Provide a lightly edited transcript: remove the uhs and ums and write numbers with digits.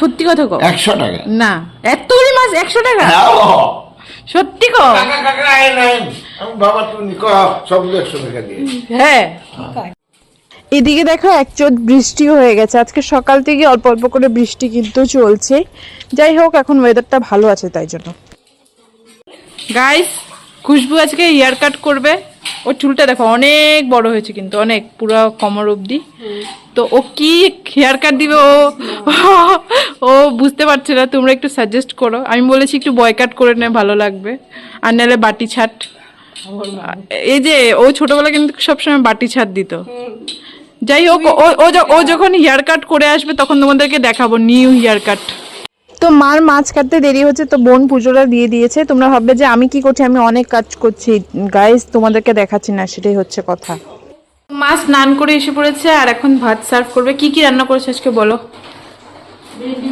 সত্যি কথা কও। 100 টাকা। না, এতগুলি মাছ 100 টাকা? সত্যি কও? বাবা তুমি সব 100 টাকা দিয়ে। হ্যাঁ। এদিকে দেখো এক চোট বৃষ্টি হয়ে গেছে, আজকে সকাল থেকে অল্প অল্প করে বৃষ্টি কিন্তু চলছে। যাই হোক, এখন ওয়েদারটা ভালো আছে তাই জন্য। গাইস, খুশবু আজকে হেয়ার কাট করবে। ওর চুলটা দেখো অনেক বড় হয়েছে, কিন্তু অনেক, পুরো কোমর অবধি। তো ও কি হেয়ার কাট দিবে ও বুঝতে পারছে না। তোমরা একটু সাজেস্ট করো। আমি বলেছি একটু বয় কাট করে নে, ভালো লাগবে, আর নাহলে বাটি ছাট। এই যে ও ছোটবেলা কিন্তু সবসময় বাটি ছাট দিত। যাই হোক, ও যখন হেয়ার কাট করে আসবে তখন তোমাদেরকে দেখাবো নিউ হেয়ার কাট। তো মার মাছ কাটতে দেরি হচ্ছে, তো বোন পুজোটা দিয়ে দিয়েছে। তোমরা ভাববে যে আমি কি করছি, আমি অনেক কাজ করছি গাইস, তোমাদেরকে দেখাচ্ছি না, সেটাই হচ্ছে কথা। মা স্নান করে এসে পড়েছে আর এখন ভাত সার্ভ করবে। কি কি রান্না করেছে আজকে বলো?